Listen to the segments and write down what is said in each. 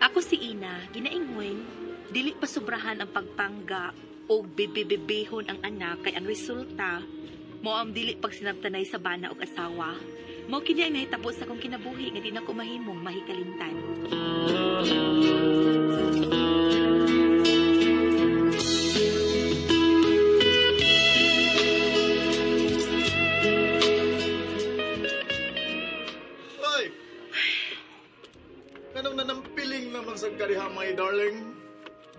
Ako si Ina, ginaingon, dili pa sobrahan ang pagpangga o bebebehon ang anak kay ang resulta mo ang dili pagsinabtanay sa bana og asawa. Mao kini ang nahitabo sa akong kinabuhi nga di na ko mahimong mahikalimtan. Ay! Anong nanampiling naman sa kariha, my darling?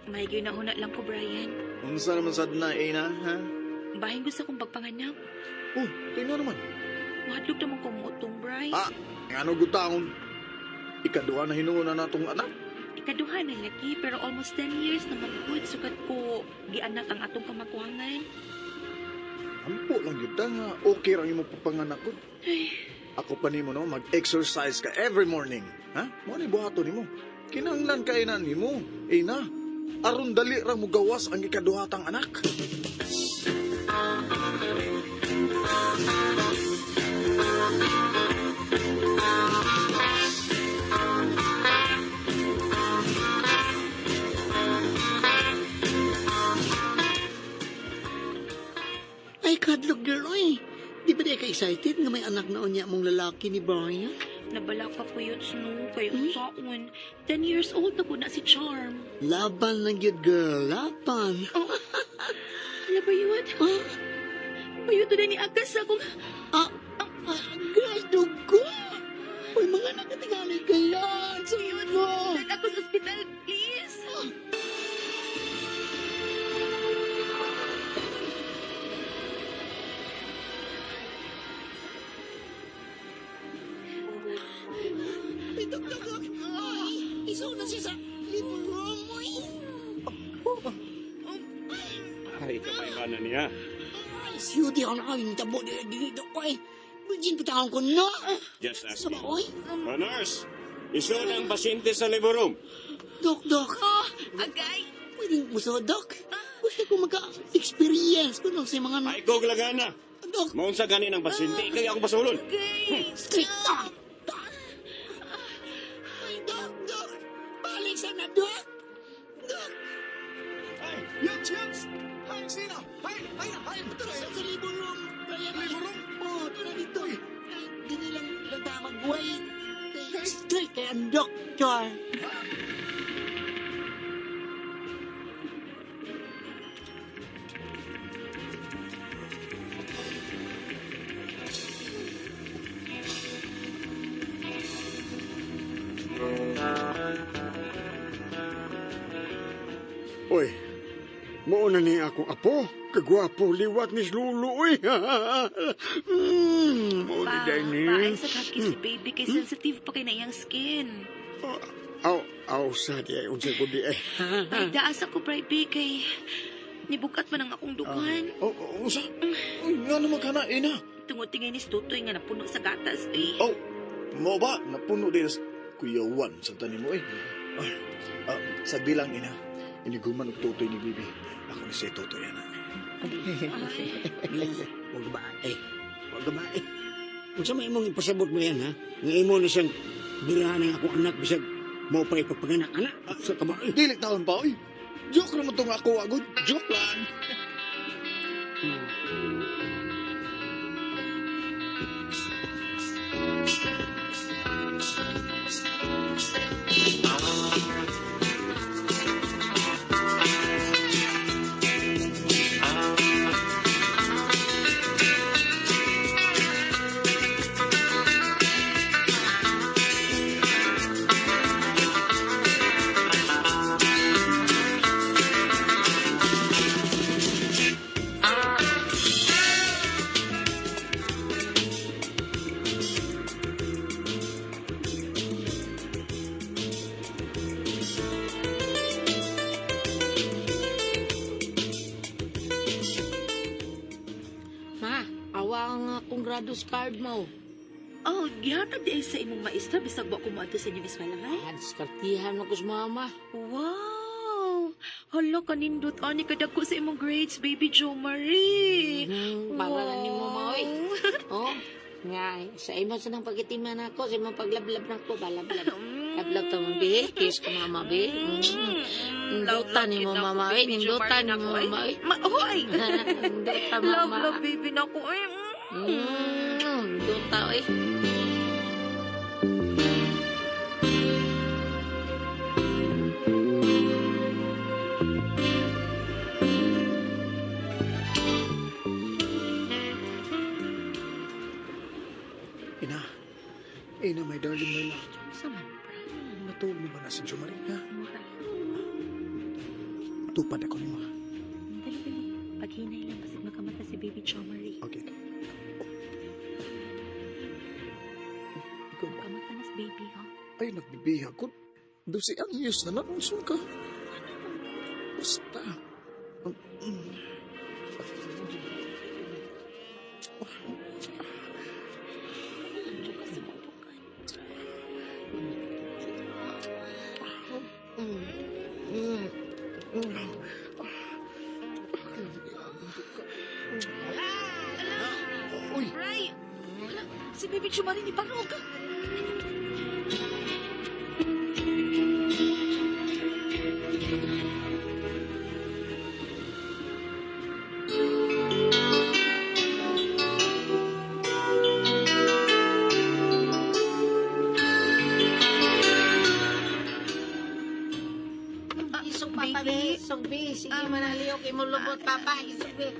May ginahuna lang ko, Brian. Unsa naman sad na, Ina, ha? Bahin gusto kong pagpanganak. Oh, tingnan naman. Mahadlok naman kong mutong, Brian. Ah, ano gutaon? Ikaduha na hinuuna na natong anak. Ikaduha na laki, pero almost 10 years na magkod sukat ko gianak ang atong kamakuangan. Ampo lang yun nga, okay lang yung mapapanganak ko. Ay, Ako pa nimo no, mag-exercise ka every morning. Ha? Mo ni buhato nimo. Kinahanglan kainan nimo. Ina, aron dali ra mo gawas ang ikaduhatang anak. Ay, kadlog girl, oy. Di ba di ka excited nga may anak na unya mong lalaki ni Brian? nabalak pa po yun, Snow. Kaya saan, 10 years old na po na si Charm. Laban lang yun, girl. Laban. Oh, ano ba yun? Ah, Bayot na ni Agas akong... girl, dugo. Uy, mga nakatingali ka yan. Sabi mo. Dad ako sa ospital, please. Ay, dagdag. Ay, isaw na siya sa living room. Ay, kamay ka na niya. Ay, siyudi ako na kawin tabo dito ko eh. Bujin patawang ko na. Just ask Sama, me. oy. Nurse, iso ng pasyente sa labor room. Dok. Oh, Agay. Pwedeng mo sa dok. Gusto ko maka-experience ko nung sa mga... Ay, kog lagana. Dok, Maun sa ganin ang pasyente, kaya ako pasulon. Agay. strict ka. Ay, dok. Balik sana, dok. Dok. Ay, Yuts! Ay, Sina! Ay, Tara sa living room. Living room? Oo, tara dito. Ay, hindi lang magway. Strict kaya ang doktor. Oy, mauna ni akong apo. Kagwapo, liwat ni Lulu, oy. Mauna dahil ni. Paay sa kaki si baby kay sensitive pa kay na iyang skin. Sa di ay, unsay ko di ay. Ay, daas ako, baby, kay nibukat man ang akong dugan. Usa? Uy, nga naman ka na, Ina. Tungod tingay ni Stutoy nga napuno sa gatas, eh. Oh, mo ba? Napuno din sa kuyawan sa tanim mo, eh. Sa bilang, Ina, iniguman og tutoy ni Bibi. Ako ni si Tutoy, Ana. Huwag bae. Huwag bae. Kung sa may mong ipasabot mo yan, ha? Nga imo na siyang birahan ng akong anak bisag mo pa ipapanganak anak. Sa kabae. Dili taon pa, oy. Joke naman itong ako, agod. Joke lang. Ma, awa nga akong grados card mo. Oh, gihatag di ay sa imong maestra bisag wa ko moadto sa inyong eskwelahan. Diskartihan ako sa mama. Wow! Hala, kanindot ani kadagko sa imong grades, baby Jo Marie. Para na ni mo, maoy. Oh, nga, sa imo sa nang pagitiman ako, sa imong paglablab na ko, balablab. Lablab to mong bihi, kiss ko mama, bi. Nindutan ni mo, mama, eh. Nindutan ni mo, mama, eh. Hoy! Nindutan, Love, mama. love, baby na ko. Nindutan, eh. Ina. Ina, my darling, my love. Sa man, bro. Natulog mo ba na si Jo Marie, ha? Mura. Tupad ako ni mo. Dali, dali. Paghinay lang kasi makamata si baby Jo Marie. Okay, okay. Ikaw ba? Makamata na si baby, ha? Ay, nagbibiha ko. 12 anyos na nanunsun ka. Basta. Uy, Ray! Wala, si baby Jo Marie ni Banog. Isog, papa, be. Isog, be. Sige, manaliw kay mo lubot, papa. Isog, be.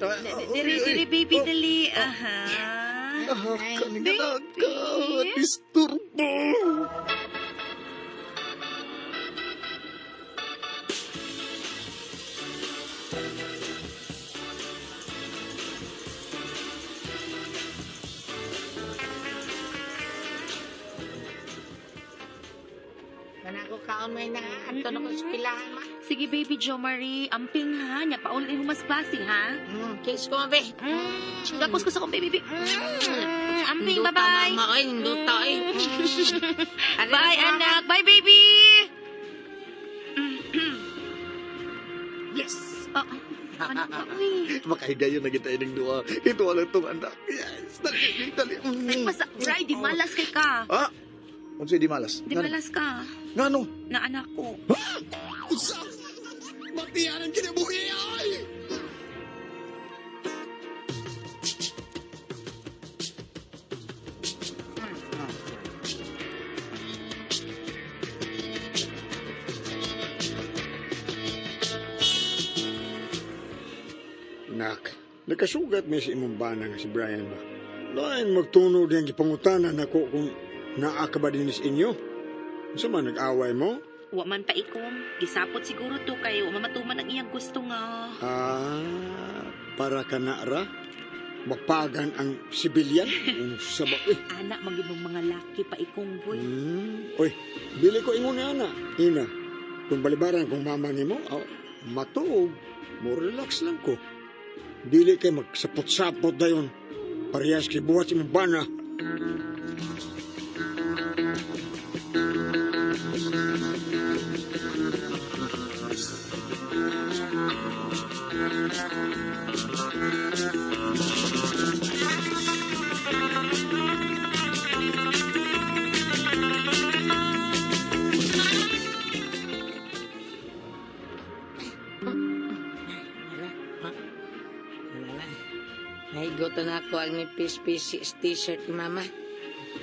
Dili, dili, baby, dali. Aha. kaning anak ka. Disturbo. Manako kaon may na. Ato na ko sa pilahan, ma. Sige, baby Jo Marie. Amping ha. Nya, paulit mo mas klase, ha? Kiss ko, be. Gakos ko sa kong baby. Amping, bye-bye. Mama, oy. Ninduta, oy. Bye, anak. Bye, baby. Yes. Anak ka, uy. Makahigayon na kita ng duwa. Ito walang tong anak. Yes. Dali, dali. Masa, Ray, di malas kay ka. Ah? Ano siya di malas? Di malas ka. Nga no? Na anak ko. Usa! Matiyan ang kinabuhi ay! Nak, nakasugat may si imong bana nga si Brian ba? Lain magtunod yung gipangutanan ako kung naa ka ba din sa inyo? Sa man nag-away mo? Wa man pa ikom. Gisapot siguro to kay wa mamatuman ang iyang gusto nga. Para ka na ra? Mapagan ang sibilyan? Sa ba? Anak magibong mga laki pa ikong boy. Oy, dili ko ingon ni ana. Ina, kung balibaran kung mama ni mo, matuog, mo relax lang ko. Dili kay magsapot-sapot dayon. Parehas kay buhat si bana. Nahigoto na ako ang nipis-pis t-shirt ni mama.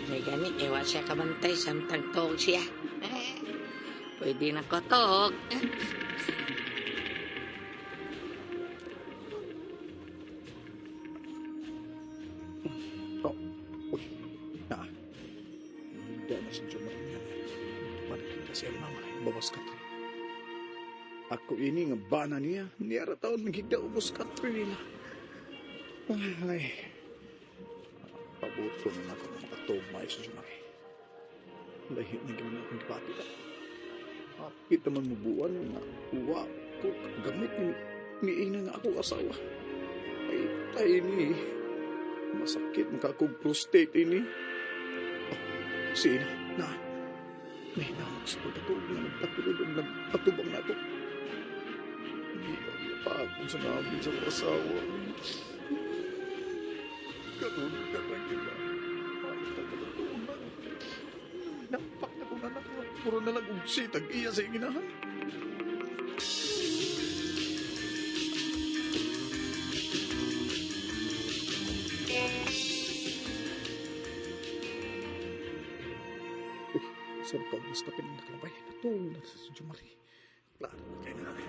May gani, ewa siya kabantay, samtang tog siya. Pwede na ko tog. Hindi na si Jo Marie. Panik kasi ang mama. Bawas ka to. Ako ini nga bana niya. Niyara taon maghigda ubos ka to nila. Ay. Pabuto na ako ng makatugmay sa Jo Marie. Lahi na gano'n akong kipati ka. Kita man mabuwan nga uwa ko gamit ni ina nga ako asawa. Ay, tay ni. Masakit makakog prostate ini. Sina, na. May namak sa pagkatulog na nagpatulog ang nagpatubang na ito. Hindi ako pa kung sa namin sa mga asawa. Ganun ka na kita. Ay, tatatutunan. Napak na kung anak mo. Puro na lang ugsitag iya sa inginahan. Saan ka mas kapin na nakalabay? Natulog na sa Jumari. Klaro na kayo na namin.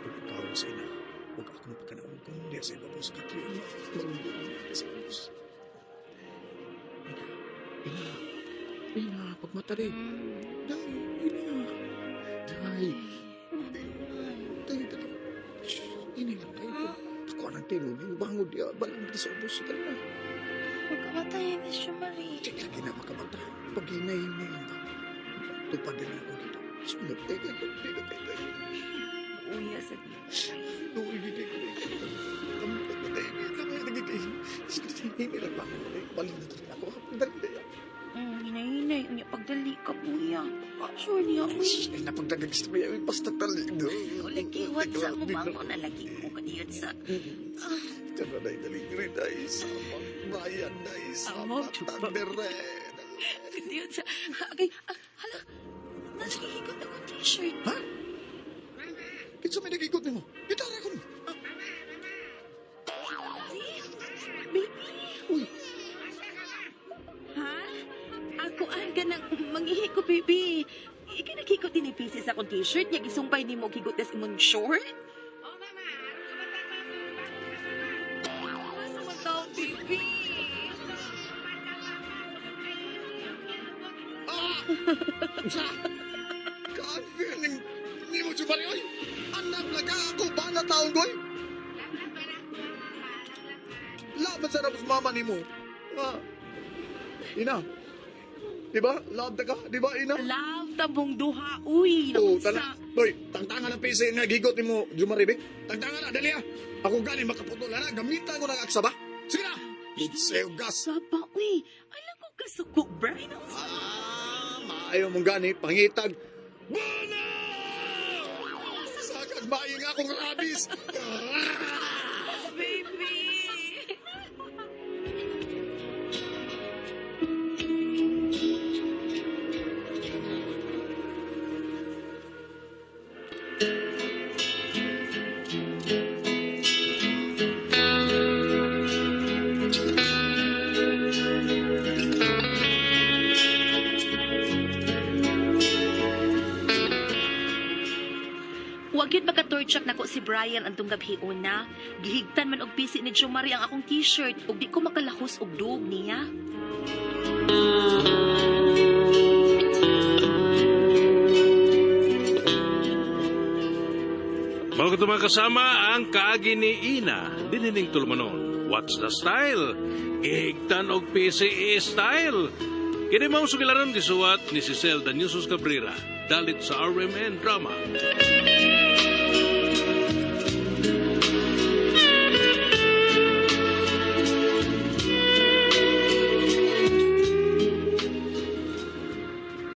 Pagkakawin sa ina. Huwag akong pagkanaon kung hindi sa iba po sa Katrina. Marunong na sa Diyos. Ina, pagmatari. Day, ina. Day. Ini lang kayo. Ako ang tinong yung bango di balang di sa ubos sa kanila. Magkamatay, Miss Jumari. Sige, lagi na makamata. Pag hinay-hinay lang ba? Tupad din ako dito. Sunod tayo kayo. Hindi na tayo tayo. Uya sa dito. Doon, hindi tayo tayo. Kami pagmatay. Kami nagigay. Sige, hindi lang ba? Balik na tayo ako. Dali tayo. Hinay-hinay. Unya, pagdali ka, Uya. Sure niya, Uy. Ay, napagdagagis na may basta tali. Lagi, what's up mo ba ako na lagi mo kaniyot sa... Kananay daligri dahil sa bayan dahil sa Amot. matandere. Kaniyot sa... Okay, hala. Nasihigot ako t-shirt. Ha? Kinsa may nagikot mo? Gitara ko. Baby. Uy, Ha? Ako ka nang mangihi ko, baby. Ika nakikot din ni pieces akong t-shirt. Niya gisumpay ni mo kigot na imong short. Ano man tao, baby? sa ka-feeling ni mo Jumari, oy. Anak na ka ako ba na taon ko, oy. Laban sa rabos mama ni mo. Ha? Ina. Diba? Love na ka? Diba, Ina? Love tabong duha, uy. Oo, Naunsa. tala. Toy, tangtangan ang PC nga gigot ni mo, Jumari, be. Tangtangan na, dali ha. Ako gani makaputol na, gamitan ko ng aksa ba? Sige na! Litsew gas. Saba, uy. Alam ko kasuko, Brian. Maayo mong gani, pangitag. Bana! Sagad maing akong rabis. Baby. Wagid makatorchak nako si Brian antong gabi una. Gihigtan man og pisi ni Jumari ang akong t-shirt ug di ko makalahos og duog niya. Mga mga kasama ang kaagi ni Ina, dinining tulmanon. What's the style? Gihigtan og PCE style. Kini mao sugilaron gisuwat ni si Cel Daniusos Cabrera, dalit sa RMN Drama.